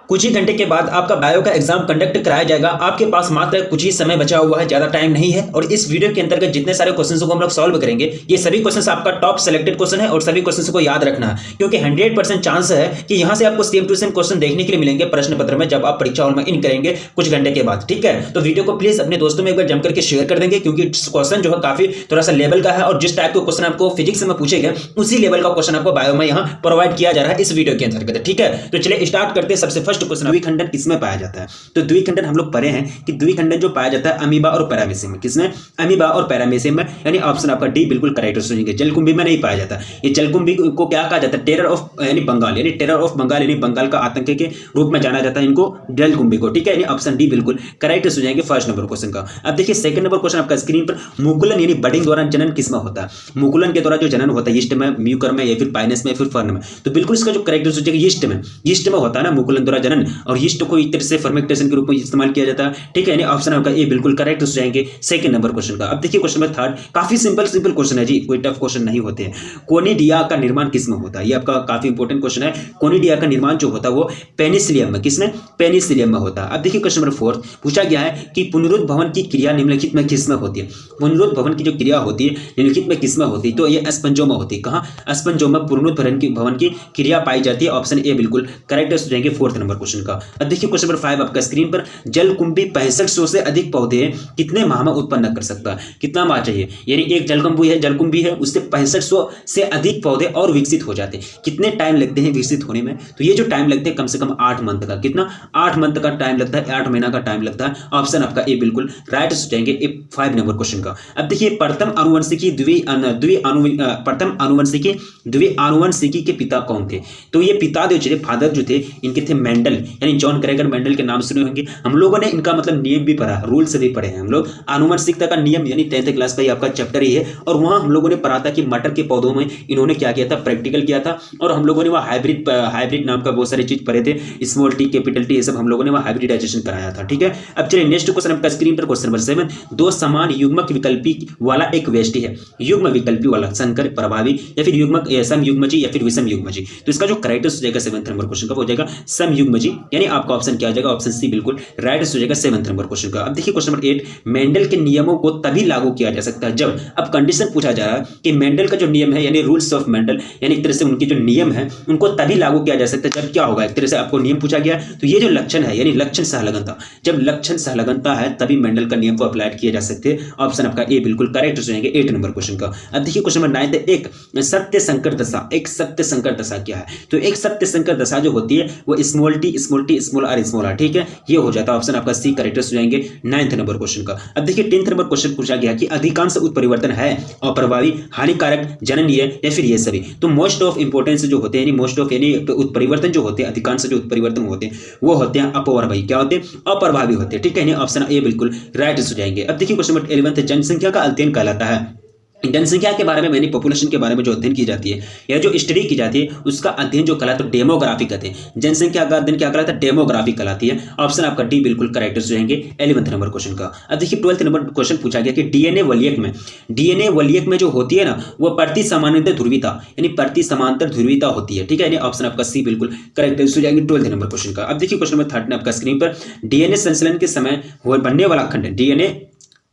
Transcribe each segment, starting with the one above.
कुछ ही घंटे के बाद आपका बायो का एग्जाम कंडक्ट कराया जाएगा। आपके पास मात्र कुछ ही समय बचा हुआ है, ज्यादा टाइम नहीं है। और इस वीडियो के अंतर्गत जितने सारे क्वेश्चंस को हम लोग सॉल्व करेंगे, ये सभी क्वेश्चंस आपका टॉप सेलेक्टेड क्वेश्चन है और सभी क्वेश्चंस को याद रखना है, क्योंकि 100% चांस है कि यहां से आपको सेम टू सेम क्वेश्चन देखने के लिए मिलेंगे प्रश्न पत्र में, जब आप परीक्षा हॉल में इन करेंगे कुछ घंटे के बाद। ठीक है, तो वीडियो को प्लीज अपने दोस्तों में एक बार जम करके शेयर कर देंगे, क्योंकि क्वेश्चन जो है काफी थोड़ा सा लेवल का है और जिस टाइप के क्वेश्चन आपको फिजिक्स में पूछे गए उसी लेवल का क्वेश्चन आपको बायो में यहाँ प्रोवाइड किया जा रहा है इस वीडियो के अंतर्गत। ठीक है, तो चलिए स्टार्ट करते हैं। सबसे फर्स्ट क्वेश्चन, द्विखंडन किसमें पाया जाता है? तो द्विखंडन हम लोग पढ़े हैं कि द्विखंडन जो पाया जाता है अमीबा और पैरामीशियम में। किसमें? अमीबा और पैरामीशियम में, यानी ऑप्शन आपका डी बिल्कुल करेक्ट हो। जलकुंभी में नहीं पाया जाता। ये जलकुंभी को क्या कहा जाता है? टेरर ऑफ यानी बंगाल, यानी टेरर ऑफ बंगाल, यानी बंगाल का आतंक के रूप में जाना जाता है इनको, जलकुंभी को। ठीक है, यानी ऑप्शन डी बिल्कुल करेक्ट हो जाएंगे फर्स्ट नंबर क्वेश्चन का। अब देखिए सेकंड नंबर क्वेश्चन आपका स्क्रीन पर, मुकुलन यानी बडिंग द्वारा जनन किसमें होता है? मुकुलन के द्वारा जो जनन होता है, यीस्ट में, म्यूकर में, या फिर पाइनस में, या फिर फर्न में। तो बिल्कुल इसका जो करेक्ट हो जाएगा यीस्ट में। यीस्ट में होता है ना मुकुलन द्वारा जनन, और यीस्ट को एक तरह से फर्मेंटेशन के रूप में इस्तेमाल किया जाता है। ठीक है, यानी ऑप्शन आपका ए बिल्कुल करेक्ट हो जाएंगे सेकंड नंबर क्वेश्चन का। अब देखिए क्वेश्चन नंबर थर्ड, काफी सिंपल क्वेश्चन है जी, कोई टफ क्वेश्चन नहीं होते हैं। कोनिडिया का निर्माण किसमें होता है? ये आपका काफी इंपॉर्टेंट क्वेश्चन है। कोनिडिया का निर्माण जो होता है वो पेनिसिलियम में। किसमें? पेनिसिलियम में होता है। अब देखिए क्वेश्चन नंबर फोर्थ, पूछा गया है कि पुनरुत्थ भवन की क्रिया निम्नलिखित में किसमें होती है? पुनरुत्थ भवन की जो क्रिया होती है निम्नलिखित में किसमें होती है? तो ये अस्पंजों में होती है। कहां? अस्पंजों में पुनरुत्थ भवन की क्रिया पाई जाती है। ऑप्शन ए बिल्कुल करेक्ट हो जाएंगे फोर्थ नंबर क्वेश्चन का। अब देखिए क्वेश्चन नंबर 5 आपका स्क्रीन पर, जलकुंभी 6500 से अधिक पौधे कितने माह में उत्पन्न कर सकता है? कितना माह चाहिए? यानी एक जलकुंभी है उससे 6500 से अधिक पौधे और विकसित हो जाते हैं। कितने टाइम लगते हैं विकसित होने में? तो ये जो टाइम लगते हैं कम से कम 8 मंथ का। कितना? 8 मंथ का टाइम लगता है, 8 महीना का टाइम लगता है। ऑप्शन आपका ए बिल्कुल राइट हो जाएंगे 5 नंबर क्वेश्चन का। अब देखिए प्रथम आनुवंशिकी द्विआनुवंशिकी के पिता कौन थे? तो ये पिता जो फादर जो थे इनके थे मेंडल, यानी जॉन ग्रेगर मेंडल के नाम सुने होंगे। हम लोगों ने इनका मतलब नियम भी पढ़ा, रूल्स भी पढ़े हैं हम लोग। आनुवंशिकता का नियम यानी 10th क्लास का ही आपका चैप्टर ही है, और वहां हम लोगों ने पढ़ा था कि मटर के पौधों में इन्होंने क्या किया था? प्रैक्टिकल किया था। और हम लोगों ने वहां हाइब्रिड नाम का बहुत सारी चीज पढ़े थे, स्मॉल टी, कैपिटल टी, ये सब हम लोगों ने वहां हाइब्रिडाइजेशन कराया था। ठीक है, अब चलिए नेक्स्ट क्वेश्चन आपका स्क्रीन पर, क्वेश्चन नंबर 7, दो समान युग्मक विकल्पी वाला एक वेष्टि है। युग्म विकल्पी वाला संकर, प्रभावी, या फिर युग्मक समयुग्मजी, या फिर विषम युग्मजी। तो इसका जो करेक्ट हो जाएगा 7th नंबर क्वेश्चन का, हो जाएगा समयुग्मजी, यानी आपका ऑप्शन क्या हो जाएगा? ऑप्शन सी बिल्कुल राइट हो जाएगा 7th नंबर क्वेश्चन का। अब देखिए क्वेश्चन नंबर 8, मेंडल के नियमों को तभी लागू किया जा सकता है जब, अब कंडीशन पूछा जा रहा है कि मेंडल का जो नियम है यानी रूल्स ऑफ मेंडल, यानी एक तरह से उनके जो नियम है उनको तभी लागू किया जा सकता है जब क्या होगा? एक तरह से आपको नियम पूछा गया, तो ये जो लक्षण है यानी लक्षण सहलगनता, जब लक्षण सहलगनता है तभी मेंडल का नियम को अप्लाई किए जा सकते हैं। ऑप्शन आपका ए बिल्कुल करेक्ट हो जाएंगे 8 नंबर क्वेश्चन का। अब देखिए क्वेश्चन नंबर 9, एक सत्य संकर दशा। एक सत्य संकर दशा क्या है? तो एक सत्य संकर दशा जो होती है वो स्मॉल टी, स्मॉल आर। ठीक है, ये हो जाता है ऑप्शन आपका सी करेक्ट हो जाएंगे 9th नंबर क्वेश्चन का। अब देखिए 10th नंबर क्वेश्चन पूछा गया कि अधिकांश उत्परिवर्तन है अप्रभावी, हानिकारक, जननीय, या फिर ये सभी। तो मोस्ट ऑफ इंपोर्टेंस जो होते हैं, यानी मोस्ट ऑफ यानी उत्परिवर्तन जो होते हैं, अधिकांश जो उत्परिवर्तन होते हैं वो होते हैं अप्रभावी। क्या होते हैं? अप्रभावी होते हैं। ठीक है, ऑप्शन ए बिल्कुल राइट हो जाएंगे। अब देखिए क्वेश्चन नंबर 11, जनसंख्या का अध्ययन कहलाता है। जनसंख्या के बारे में यानी पॉपुलेशन के बारे में जो अध्ययन की जाती है या जो स्टडी की जाती है उसका अध्ययन जो कहलाता है डेमोग्राफी कहते हैं। जनसंख्या का अध्ययन क्या कहलाता है? डेमोग्राफी कहलाती है। ऑप्शन आपका डी बिल्कुल करेक्ट हो जाएंगे 11th नंबर क्वेश्चन का। अब देखिए 12th नंबर क्वेश्चन पूछा गया कि डीएनए वलियक में जो होती है ना वो प्रति समानांतर ध्रुवीयता, यानी प्रति समांतर ध्रुवीयता होती है। ठीक है, यानी ऑप्शन आपका सी बिल्कुल करेक्ट हो जाएंगे 12th नंबर क्वेश्चन का। अब देखिए क्वेश्चन नंबर 13 आपका स्क्रीन पर, डीएनए संश्लेषण के समय बनने वाला खंड, डीएनए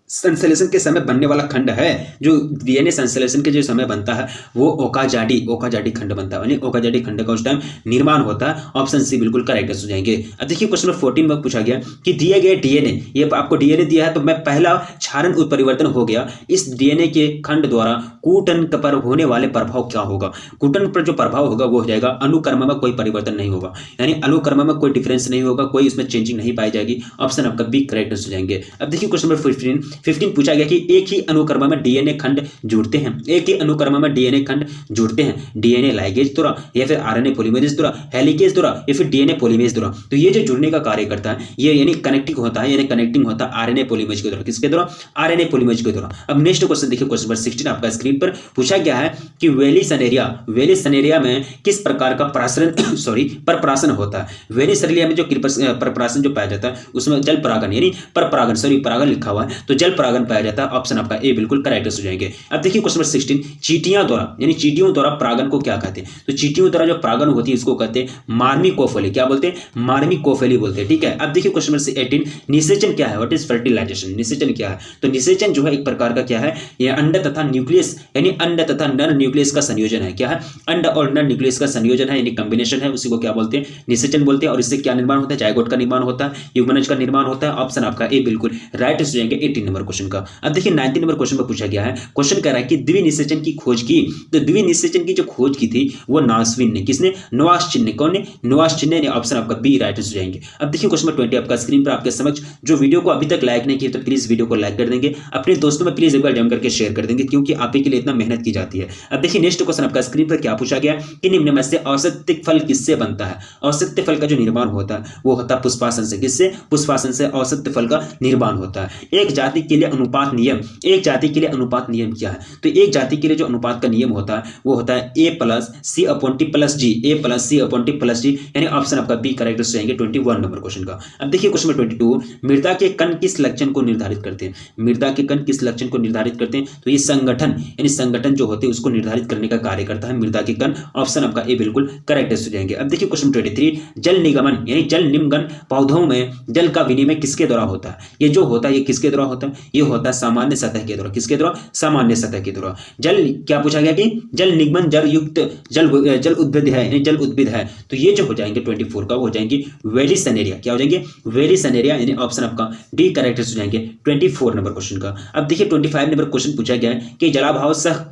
संश्लेषण के समय बनने वाला खंड है, जो डीएनए संश्लेषण के जो समय बनता है वो ओकाजाडी खंड बनता है, यानी ओकाजाडी खंड का उस टाइम निर्माण होता है। ऑप्शन सी बिल्कुल करेक्ट हो जाएंगे। अब देखिए क्वेश्चन नंबर 14 में पूछा गया कि दिए गए डीएनए, ये आपको डीएनए दिया है तो मैं पहला क्षारण उत्परिवर्तन हो गया, इस डीएनए के खंड द्वारा कूटन पर होने वाले प्रभाव क्या होगा? कूटन पर जो प्रभाव होगा वो हो जाएगा अनुक्रम में कोई परिवर्तन नहीं होगा, यानी अनुक्रम में कोई डिफरेंस नहीं होगा, कोई इसमें चेंजिंग नहीं पाई जाएगी। ऑप्शन आपका बी करेक्ट हो जाएंगे। अब देखिए क्वेश्चन नंबर 15 पूछा गया कि एक ही अनुक्रम में डीएनए खंड जुड़ते हैं, एक ही अनुक्रम में डीएनए खंड जुड़ते हैं, डीएनए लाइगेज द्वारा, या फिर आरएनए पॉलीमरेज द्वारा, हेलिकेज द्वारा, या फिर डीएनए पॉलीमरेज द्वारा। तो ये जो जुड़ने का कार्य करता है ये यानी कनेक्टिंग होता है, यानी कनेक्टिंग होता है आरएनए पॉलीमरेज के द्वारा। किसके द्वारा? आरएनए पॉलीमरेज के द्वारा। अब नेक्स्ट क्वेश्चन देखिए क्वेश्चन नंबर 16 आपका स्क्रीन पर पूछा गया है कि वेलिसनेरिया में किस प्रकार का परपराशन होता है? वेलिसनेरिया में जो परपराशन जो पाया जाता है उसमें जल परागन, यानी परागन लिखा हुआ है, तो जल जल परागन पाया जाता है। ऑप्शन आपका ए बिल्कुल करेक्ट हो जाएंगे। अब देखिए क्वेश्चन नंबर 16, चींटियों द्वारा यानी चींटियों द्वारा परागन को क्या कहते हैं? तो चींटियों द्वारा जो परागन होती है इसको कहते हैं मार्मिकोफेली। क्या बोलते हैं? मार्मिकोफेली बोलते हैं, ठीक है। अब देखिए क्वेश्चन नंबर 18, निषेचन क्या है? What is fertilisation? निषेचन क्या है? तो निषेचन जो है एक प्रकार का क्या है? यह अंड तथा न्यूक्लियस यानी अंड तथा नर न्यूक्लियस का संयोजन है। क्या है? अंड और नर न्यूक्लियस का संयोजन है यानी कॉम्बिनेशन है, उसी को क्या बोलते हैं? निषेचन बोलते हैं। और इससे क्या निर्माण होता है? जायगोट का निर्माण होता है, युग्मनज का निर्माण होता है। ऑप्शन आपका ए बिल्कुल राइट हो जाएंगे 18 नंबर क्वेश्चन का। अब देखिए 19 नंबर क्वेश्चन में पूछा गया है, क्वेश्चन कह रहा है कि द्विनिषेचन की खोज की। तो द्विनिषेचन की जो खोज की थी वो नासविन ने, किसने? नोआस्चिन ने। कौन ने? नोआस्चिन ने। ऑप्शन आपका बी राइट हो जाएंगे। अब देखिए क्वेश्चन नंबर 20 आपका स्क्रीन पर आपके समक्ष, जो वीडियो को अभी तक लाइक नहीं किया तो प्लीज वीडियो को लाइक कर देंगे, अपने दोस्तों में प्लीज एक बार जम करके शेयर कर देंगे, क्योंकि आप ही के लिए इतना मेहनत की जाती है। अब देखिए नेक्स्ट क्वेश्चन आपका स्क्रीन पर क्या पूछा गया कि निम्न में से औसत्य फल किससे बनता है? औसत्य फल का जो निर्माण होता है वो होता है पुष्पासन से। किससे? पुष्पासन से औसत्य फल का निर्माण होता है। एक जाति के लिए अनुपात नियम, एक जाति के लिए अनुपात नियम क्या है? तो एक जाति के लिए जो अनुपात का नियम होता है वो होता है A+C/T+G, A+C/T+G, यानी ऑप्शन आपका बी करेक्ट हो जाएंगे 21 नंबर क्वेश्चन का। अब देखिए क्वेश्चन नंबर 22, मृदा के कण किस लक्षण को निर्धारित करते हैं? मृदा के कण किस लक्षण को निर्धारित करते हैं? तो ये संगठन यानी संगठन जो होते हैं उसको निर्धारित करने का कार्य करता है मृदा के कण। ऑप्शन आपका ए बिल्कुल करेक्ट हो जाएंगे। अब देखिए क्वेश्चन 23, जल निगमन यानी जल निम्नगन पौधों में जल का विनिमय किसके द्वारा होता है? ये जो होता है ये किसके द्वारा होता है? ये होता है सामान्य सतह के द्वारा। किसके द्वारा? सामान्य सतह के द्वारा। जल क्या पूछा गया कि जल निगमन जल युक्त जल उद्भिद है यानी जल उद्भिद है, तो ये जो हो जाएंगे 24 का हो जाएंगे वेरिसनेरिया। क्या हो जाएंगे? वेरिसनेरिया, यानी ऑप्शन आपका डी करेक्ट हो जाएंगे 24 नंबर क्वेश्चन का। अब देखिए 25 नंबर क्वेश्चन पूछा गया है कि जलाभाव सह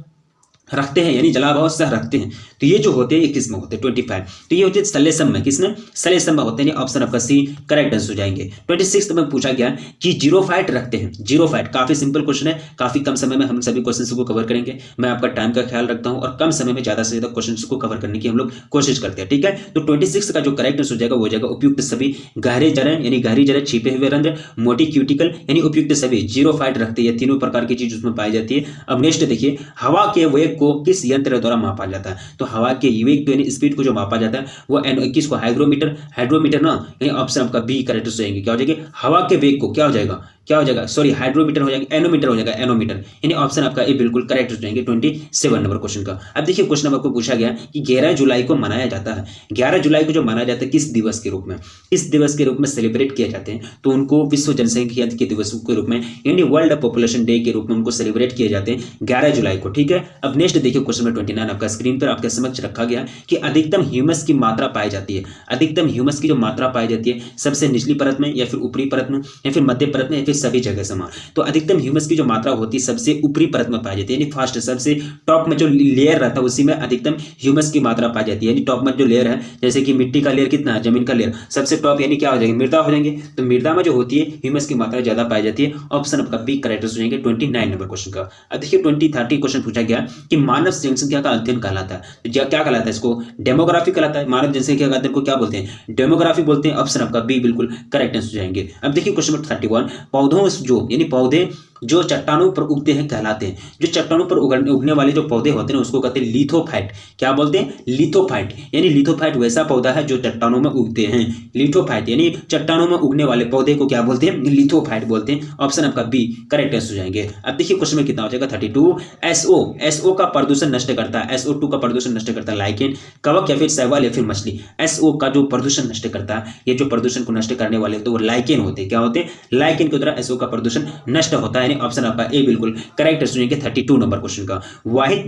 रखते हैं यानी जलाभाव सह रखते हैं, तो ये जो होते हैं ये किस में होते हैं? 25, तो ये होते हैं सलेसम में। किसमें? सलेसम में होते हैं, ऑप्शन आपका सी करेक्ट आंसर हो जाएंगे। 26 में पूछा गया कि जीरोफाइट रखते हैं। जीरोफाइट काफी सिंपल क्वेश्चन है, काफी कम समय में हम सभी क्वेश्चन को कवर करेंगे। मैं आपका टाइम का ख्याल रखता हूं और कम समय में ज्यादा से ज्यादा क्वेश्चन को कवर करने की हम लोग कोशिश करते हैं, ठीक है। तो 26 का जो करेक्ट आंसर हो जाएगा वो हो जाएगा उपयुक्त सभी गहरे जड़ें यानी गहरी जड़ें, छिपे हुए रंध्र, मोटी क्यूटिकल यानी उपयुक्त सभी जीरोफाइट रखते हैं। तीनों प्रकार की चीज उसमें पाई जाती है। अब नेक्स्ट देखिए, हवा के वेग को किस यंत्र द्वारा मापा जाता है? तो हवा के वेग को यानी स्पीड को जो मापा जाता है वो किसको? हाइड्रोमीटर ना, यानी ऑप्शन आपका बी करेक्ट हो जाएंगे। क्या हो जाएगा? हवा के वेग को क्या हो जाएगा? क्या हो जाएगा? सॉरी, हाइड्रोमीटर हो जाएगा, एनोमीटर हो जाएगा, एनोमीटर, यानी ऑप्शन आपका ए बिल्कुल करेक्ट हो जाएंगे 27 नंबर क्वेश्चन का। अब देखिए क्वेश्चन नंबर को पूछा गया कि 11 जुलाई को मनाया जाता है। 11 जुलाई को जो मनाया जाता है किस दिवस के रूप में? इस दिवस के रूप में सेलिब्रेट किया जाते हैं, तो उनको विश्व जनसंख्या के दिवस के रूप में यानी वर्ल्ड पॉपुलेशन डे के रूप में उनको सेलिब्रेट किए जाते हैं 11 जुलाई को, ठीक है। अब नेक्स्ट देखिए क्वेश्चन नंबर 29 आपका स्क्रीन पर आपके समक्ष रखा गया कि अधिकतम ह्यूमस की मात्रा पाई जाती है। अधिकतम ह्यूमस की जो मात्रा पाई जाती है सबसे निचली परत में या फिर ऊपरी परत में या फिर मध्य परत में या फिर सभी जगह समान? तो अधिकतम ह्यूमस की जो मात्रा होती है सबसे ऊपरी परत में पाई जाती है, यानी फर्स्ट सबसे टॉप में जो लेयर रहता है उसी में अधिकतम ह्यूमस की मात्रा पाई जाती है। यानी टॉप में जो लेयर है, जैसे कि मिट्टी का लेयर कितना है, जमीन का लेयर सबसे टॉप यानी क्या हो जाएगा? मृदा हो जाएंगे। तो मृदा में जो होती है ह्यूमस की मात्रा ज्यादा पाई जाती है। ऑप्शन आपका बी करेक्ट हो जाएंगे 29 नंबर क्वेश्चन का। अब देखिए 30 क्वेश्चन पूछा गया कि मानव जनसंख्या का अध्ययन कहलाता है, तो क्या कहलाता है? इसको डेमोग्राफी कहलाता है। मानव जनसंख्या का अध्ययन को क्या बोलते हैं? डेमोग्राफी बोलते हैं। ऑप्शन आपका बी बिल्कुल करेक्ट हो जाएंगे। अब देखिए क्वेश्चन नंबर 31, पौधों जो यानी पौधे जो चट्टानों पर उगते हैं कहलाते हैं। जो चट्टानों पर उगने वाले जो पौधे होते हैं उसको कहते हैं लिथोफाइट। क्या बोलते हैं? लिथोफाइट, यानी लिथोफाइट वैसा पौधा है जो चट्टानों में उगते हैं। लिथोफाइट यानी चट्टानों में उगने वाले पौधे को क्या बोलते हैं? लिथोफाइट बोलते हैं। ऑप्शन आपका बी करेक्ट हो जाएंगे। अब देखिए क्वेश्चन में कितना हो जाएगा 32, एसओ का प्रदूषण नष्ट करता है। SO2 का प्रदूषण नष्ट करता है लाइकेन, कवक या फिर शैवाल या फिर मछली। SO का जो प्रदूषण नष्ट करता है, ये जो प्रदूषण को नष्ट करने वाले तो वो लाइकेन होते हैं। क्या होते हैं? लाइकेन के द्वारा SO का प्रदूषण नष्ट होता है, ऑप्शन आपका ए बिल्कुल करेक्ट सुनेंगे 32 नंबर क्वेश्चन का। वाहित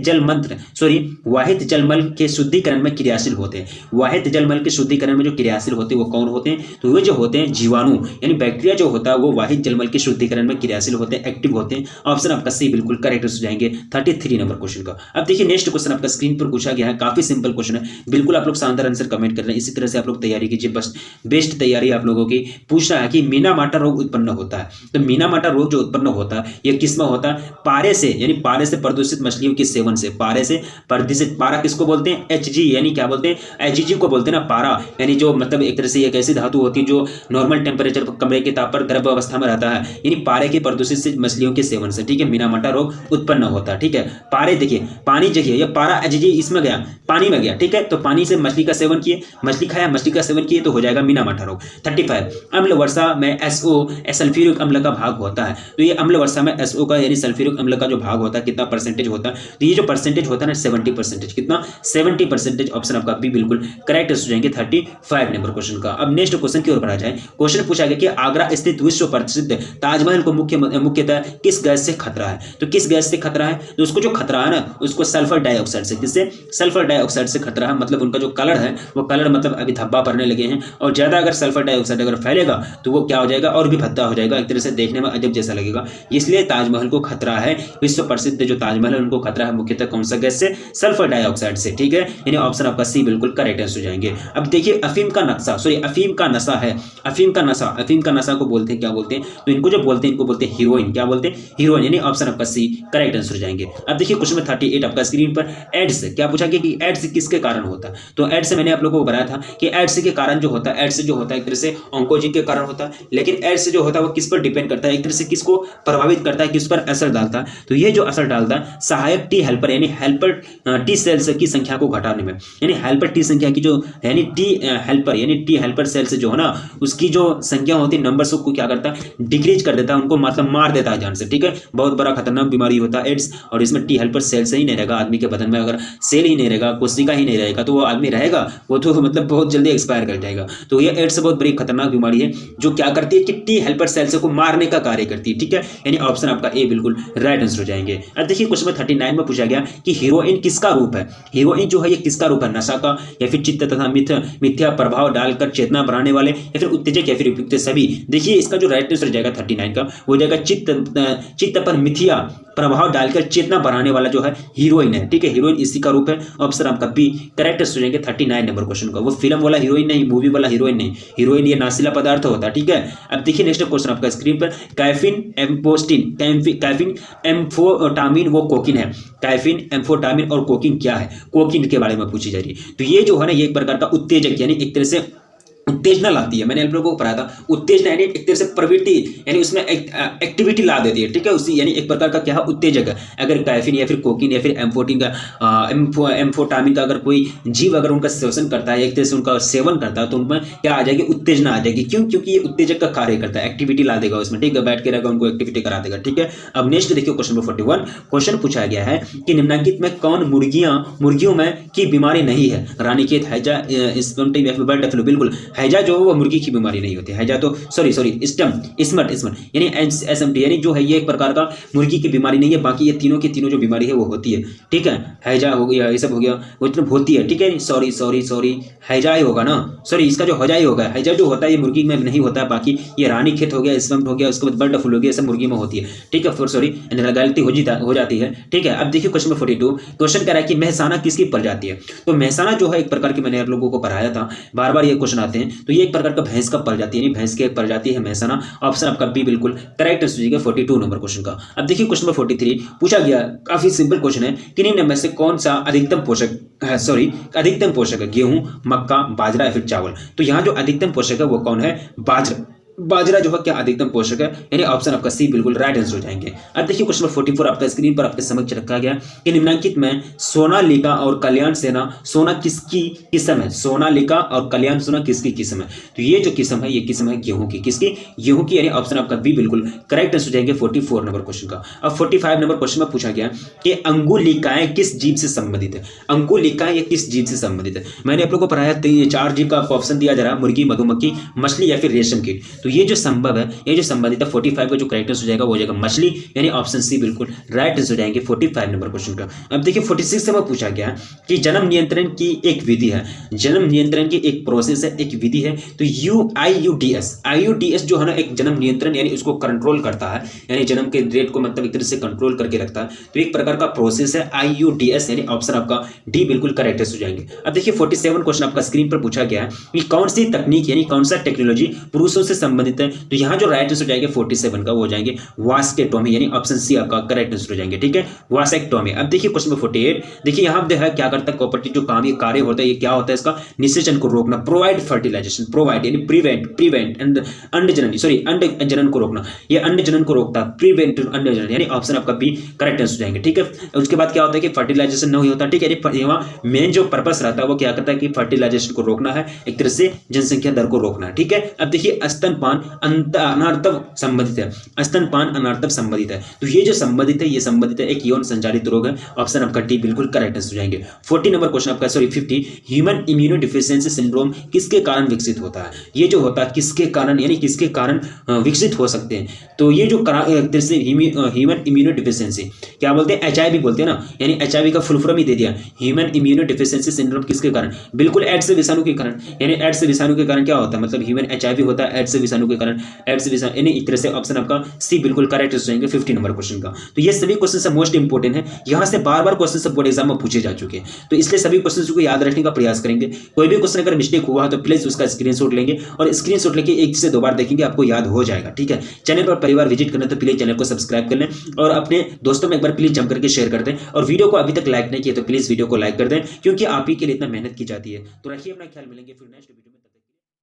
जलमल के शुद्धिकरण में क्रियाशील होते हैं। वाहित जलमल के शुद्धिकरण में जो क्रियाशील होते हैं वो कौन होते हैं? तो वे जो होते हैं जीवाणु यानी बैक्टीरिया जो होता है वो वाहित जलमल के शुद्धिकरण में क्रियाशील होते हैं, एक्टिव होते हैं। ऑप्शन आपका सी बिल्कुल करेक्ट हो जाएंगे 33 नंबर क्वेश्चन का। अब देखिए नेक्स्ट क्वेश्चन आपका स्क्रीन पर पूछा गया है, काफी सिंपल क्वेश्चन है, बिल्कुल आप लोग शानदार आंसर कमेंट कर रहे हैं। इसी तरह से आप लोग तैयारी कीजिए, बस बेस्ट तैयारी आप लोगों की। पूछ रहा है कि मीनामाटा रोग उत्पन्न होता है, तो मीनामाटा रोग जो उत्पन्न होता है ये किस में होता है? पारे से, यानी पारे से प्रदूषित मछलियों के सेवन से। पारे से प्रदूषित, पारा किसको बोलते हैं? HG, यानी क्या बोलते हैं? HG को बोलते हैं ना पारा, यानी जो मतलब एक तरह से एक ऐसी धातु होती है जो नॉर्मल टेम्परेचर कमरे के ताप पर द्रव अवस्था में रहता है, यानी पारे की प्रदूषित मछलियों के सेवन से, ठीक है, मीनामाटा रोग उत्पन्न होता है, ठीक है। पारे देखिए, पानी देखिए, ये पारा HG इसमें गया, पानी में गया, ठीक है, तो पानी से मछली का सेवन किए, मछली खाया, मछली का सेवन किए तो हो जाएगा मीनामाटा रोग। 35 अम्ल वर्षा में SO सल्फ्यूरिक अम्ल का भाग होता है, तो ये अम्ल वर्षा में SO का यानी सल्फ्यूरिक अम्ल का जो भाग होता है कितना परसेंटेज होता है, तो ये जो परसेंटेज होता है ना 70%, कितना 70%। ऑप्शन आपका बी बिल्कुल करेक्ट हो जाएंगे 35 नंबर क्वेश्चन का। अब नेक्स्ट क्वेश्चन की ओर बढ़ा जाए। क्वेश्चन पूछा गया कि आगरा स्थित विश्व प्रसिद्ध ताजमहल को मुख्यतः किस गैस से खतरा है, तो किस गैस से खतरा है, तो उसको जो खतरा है ना उसको सल्फर डाइऑक्साइड से, किससे, सल्फर डाइऑक्साइड से खतरा है। मतलब उनका जो कलर है वो कलर मतलब अभी धब्बा पड़ने लगे हैं, और ज्यादा अगर सल्फर डाइऑक्साइड अगर फैलेगा तो वो क्या हो जाएगा, और भी भद्दा हो जाएगा, एक तरह से देखने में अजब जैसा लगेगा। इसलिए ताजमहल को खतरा है, विश्व प्रसिद्ध जो ताजमहल है उनको खतरा है मुख्यतः कौन सा गैस से, सल्फर डाइऑक्साइड से। ठीक है, यानी ऑप्शन आपका सी बिल्कुल करेक्ट आंसर हो जाएंगे। अब देखिए अफीम का नक्शा, सॉरी अफीम का नशा है, अफीम का नशा को बोलते हैं, क्या बोलते हैं, तो इनको जो बोलते हैं इनको बोलते हैं हीरोइन, क्या बोलते हैं, हीरोइन, यानी ऑप्शन आपका सी करेक्ट आंसर हो जाएंगे। अब देखिए क्वेश्चन नंबर 38 आपका स्क्रीन पर, एड्स क्या पूछा गया कि एड्स किसके कारण होता है, तो एड्स मैंने आप लोगों को बताया था कि एड्स के कारण जो होता है, एड्स जो होता है एक तरह से ऑन्कोजिन के कारण होता है, लेकिन एड्स जो होता है वो किस पर डिपेंड करता है, एक तरह से किसको प्रभावित करता है, किस पर असर डालता है, तो ये जो असर डालता है सहायक टी हेल्पर यानी हेल्पर टी सेल्स की संख्या को घटाने में, यानी हेल्पर टी संख्या की जो यानी टी हेल्पर सेल्स जो है ना उसकी जो संख्या होती है नंबर्स को क्या करता है, डिक्रीज कर देता है, उनको मतलब मार देता है जान से। ठीक है, बहुत बड़ा खतरनाक बीमारी होता है एड्स, और इसमें टी हेल्पर सेल से ही नहीं रहेगा आदमी के बदन में, अगर सेल ही नहीं रहेगा, कोशिका ही नहीं रहेगा तो वो आदमी रहेगा, वो तो मतलब बहुत जल्दी एक्सपायर कर जाएगा। तो ये एड्स बहुत बड़ी खतरनाक बीमारी है जो क्या करती है कि टी हेल्पर सेल्स को मारने का कार्य करती है। ठीक है, यानी ऑप्शन आपका ए बिल्कुल राइट आंसर हो जाएंगे। अब देखिए क्वेश्चन नंबर 39 में पूछा गया कि हीरोइन किसका रूप है, हीरोइन जो है ये किसका रूप है, नशा का या फिर चित्त तथा मिथ्या प्रभाव डालकर चेतना बढ़ाने वाले या फिर उत्तेजक या फिर उपयुक्त सभी। देखिए इसका जो राइट आंसर हो जाएगा 39 का वो जाएगा चित्त पर मिथ्या प्रभाव डालकर चेतना बढ़ाने वाला जो है हीरोइन है। ठीक है, हीरोइन इसी का रूप है, ऑप्शन आपका बी करेक्ट हो जाएंगे 39 नंबर क्वेश्चन का। वो फिल्म वाला हीरोइन नहीं, मूवी वाला हीरोइन नहीं, हीरोइन ये नाशीला पदार्थ होता है। ठीक है, अब देखिए नेक्स्ट क्वेश्चन आपका स्क्रीन पर, कैफीन एम्फोटामिन वो कोकीन है, कैफीन एम्फोटामिन और कोकीन क्या है, कोकीन के बारे में पूछी जा रही है। तो ये जो है ना ये एक प्रकार का उत्तेजक यानी एक तरह से उत्तेजना लाती है, मैंने आप लोगों को पढ़ाया था उत्तेजना यानी एक तरह से प्रवृत्ति यानी उसमें एक्टिविटी ला देती है। ठीक है, उसी यानी एक प्रकार का क्या है उत्तेजक है। अगर कैफीन या फिर कोकीन या फिर एम्फोटामिन का अगर कोई जीव अगर उनका शोषण करता है, एक तरह से उनका सेवन करता है, तो उनमें क्या आ जाएगी, उत्तेजना आ जाएगी। क्यों, क्योंकि ये उत्तेजक का कार्य करता है, एक्टिविटी ला देगा उसमें। ठीक है, बैठ के रहेगा उनको एक्टिविटी करा देगा। ठीक है, अब नेक्स्ट देखिए क्वेश्चन नंबर 41, क्वेश्चन पूछा गया है कि निम्नलिखित में कौन मुर्गियों में की बीमारी नहीं है, रानीखेत, हैजा, बर्ड फ्लू। बिल्कुल हैजा जो वो मुर्गी की बीमारी नहीं होती, हैजा तो सॉरी स्मट यानी एसएमटी यानी जो है ये एक प्रकार का मुर्गी की बीमारी नहीं है, बाकी ये तीनों की तीनों जो बीमारी है वो होती है। ठीक है, हैजा हो गया, ये सब हो गया, वो मतलब होती है। ठीक है, सॉरी हैजा ही होगा ना, सॉरी इसका जो हैजा ही होगा, हैजा जो होता है ये मुर्गी में नहीं होता है, बाकी ये रानीखेत हो गया, स्मट हो गया, उसके बाद बर्ड फ्लू हो गया, सब मुर्गी में होती है। ठीक है, सॉरी गलती हो जाती है। ठीक है, अब देखिए क्वेश्चन नंबर 42, क्वेश्चन कह रहा है कि मेहसाना किसकी प्रजाति है, तो मेहसाना जो है एक प्रकार की, मैंने आप लोगों को पढ़ाया था, बार बार ये क्वेश्चन आते हैं, तो ये एक प्रकार का भैंस का प्रजाति यानी भैंस की एक प्रजाति है मेहसाना, ऑप्शन आपका बी बिल्कुल करेक्ट आंसर हो जाएगा 42 नंबर क्वेश्चन का। अब देखिए क्वेश्चन नंबर 43 पूछा गया, काफी सिंपल क्वेश्चन है कि निम्न में से कौन सा अधिकतम पोषक है, गेहूं, मक्का, बाजरा या फिर चावल। तो यहाँ जो अधिकतम पोषक है वो कौन है, बाजरा जो है क्या अधिकतम पोषक है, यानी ऑप्शन आपका सी बिल्कुल राइट आंसर हो जाएंगे। अब देखिए क्वेश्चन नंबर 44 आपका स्क्रीन पर आपके समक्ष रखा गया कि निम्नलिखित में सोनालिका और कल्याण सेना सोना किसकी किस्म है, सोनालिका और कल्याण सोना किसकी किस्म है, तो ये जो किस्म है ये किस्म है गेहूं की, किसकी, गेहूं की, यानी ऑप्शन आपका बी बिल्कुल करेक्ट आंसर हो जाएंगे 44 नंबर क्वेश्चन का। अब 45 नंबर क्वेश्चन में पूछा गया कि अंगुलिकाएं किस जीव से संबंधित है, अंगुलिकाएं ये किस जीव से संबंधित है। मैंने आप लोगों को पढ़ाया 4 जीव का ऑप्शन दिया जा रहा है, मुर्गी, मधुमक्खी, मछली या फिर रेशम कीट। तो ये जो संभव है, ये जो संबंधित है 45 का जो करेक्ट आंसर हो जाएगा वो हो जाएगा मछली, यानी ऑप्शन सी बिल्कुल राइट आंसर हो जाएंगे 45 नंबर क्वेश्चन का। अब देखिए 46 में पूछा गया कि जन्म नियंत्रण की एक विधि है, जन्म नियंत्रण की एक प्रोसेस है, एक विधि है, तो IUDS जो है ना एक जन्म नियंत्रण यानी उसको कंट्रोल करता है, यानी जन्म के रेट को मतलब एक तरह से कंट्रोल करके रखता है, तो एक प्रकार का प्रोसेस है IUDS, यानी ऑप्शन आपका डी बिल्कुल करेक्ट आंसर हो जाएंगे। अब देखिए 47 क्वेश्चन आपका स्क्रीन पर पूछा गया है कि कौन सी तकनीक यानी कौन सा टेक्नोलॉजी पुरुषों से संबंधित है, तो यहाँ जो राइट आंसर हो जाएगा 47 का वो हो जाएंगे वास्केटोमी, यानी ऑप्शन सी आपका करेक्ट आंसर हो जाएंगे। ठीक है, वास्केटोमी। अब देखिए क्वेश्चन नंबर 48, देखिए यहाँ पे है क्या करता है कोऑपरेटिव जो काम ये कार्य होता है, ये क्या होता है, इसका निषेचन को रोकना, प्रोवाइड फर्टिलाइजेशन, प्रोवाइड यानी प्रिवेंट एंड अंड जनन को रोकना, ये अंड जनन को रोकता है, प्रिवेंट अंड जनन, यानी ऑप्शन आपका बी करेक्ट आंसर हो जाएंगे। ठीक है, उसके बाद क्या होता है कि फर्टिलाइजेशन नहीं होता। ठीक है, यहाँ मेन जो पर्पस रहता है वो क्या करता है कि फर्टिलाइजेशन को रोकना है, एक तरह से जनसंख्या दर को रोकना है। ठीक है, अब देखिए स्तन स्तनपान अनार्तव संबंधित है। स्तनपान अनार्तव संबंधित है, तो ये जो संबंधित है ये संबंधित है एक यौन संचालित रोग है। ऑप्शन आपका डी बिल्कुल करेक्ट आंसर हो जाएंगे। 40 नंबर क्वेश्चन आपका, सॉरी 50, ह्यूमन इम्यूनोडिफिशियंसी सिंड्रोम किसके कारण विकसित होता है? ये जो होता है किसके कारण, यानी किसके कारण विकसित हो सकते हैं? तो ये जो ह्यूमन इम्यूनोडिफिशियंसी क्या बोलते हैं? HIV बोलते हैं ना, यानी HIV का फुल फॉर्म ही दे दिया, ह्यूमन इम्यूनोडिफिशियंसी सिंड्रोम किसके कारण? बिल्कुल एड्स विषाणु के कारण, यानी एड्स विषाणु के कारण क्या होता है, मतलब ह्यूमन HIV होता है एड्स विषाणु के कारण, एड्स विषाणु, यानी एक तरह से ऑप्शन आपका सी बिल्कुल करेक्ट हो जाएंगे 50 नंबर क्वेश्चन का। तो ये सभी क्वेश्चन मोस्ट इंपोर्टेंट है, यहाँ से बार बार क्वेश्चन बोर्ड एग्जाम में पूछे जा चुके हैं, तो इसलिए सभी क्वेश्चन को याद रखने का प्रयास करेंगे। कोई भी क्वेश्चन अगर मिस्टेक हुआ तो प्लीज उसका स्क्रीनशॉट लेंगे और स्क्रीनशॉट लेके एक से दो बार देखेंगे, आपको याद हो जाएगा। ठीक है, चैनल पर परिवार विजिट करना तो प्लीज चैनल को सब्सक्राइब कर लें और अपने दोस्तों में एक बार प्लीज जम करके शेयर कर दें, और वीडियो को अभी तक लाइक नहीं किया तो प्लीज वीडियो को लाइक कर दें, क्योंकि आप ही के लिए इतना मेहनत की जाती है। तो रखिए अपना ख्याल, मिलेंगे फिर नेक्स्ट वीडियो में।